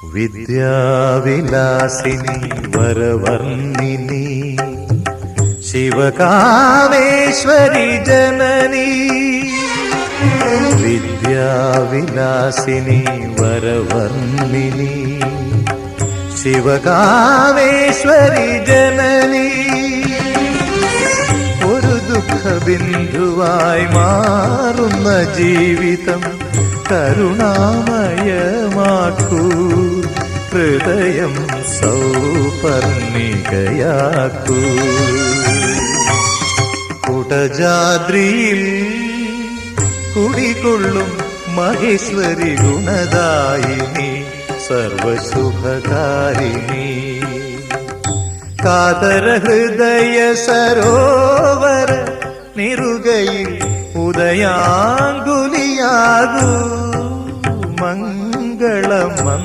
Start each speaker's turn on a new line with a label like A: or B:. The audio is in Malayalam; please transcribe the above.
A: വിദ്യാവിലാസിനി വരവർണ്ണിനി ശിവകാമേശ്വരി ജനനി. വിദ്യാവിലാസിനി വരവർണ്ണിനി ശിവകാമേശ്വരി ജനനി. ഒരു ദുഃഖബിന്ദുവായി മാറുന്ന ജീവിതം കരുണാമയമാക്കൂ, ഹൃദയം സൗപർണികയാക്കൂ. കുടജാദ്രിയിൽ കുടികൊള്ളും മഹേശ്വരി ഗുണദായിനി സർവശുഭകാരിണി. കാതര ഹൃദയ സരോവര നിറുകയിൽ ഉദയാങ്കുലിയാകൂ, മംഗളമം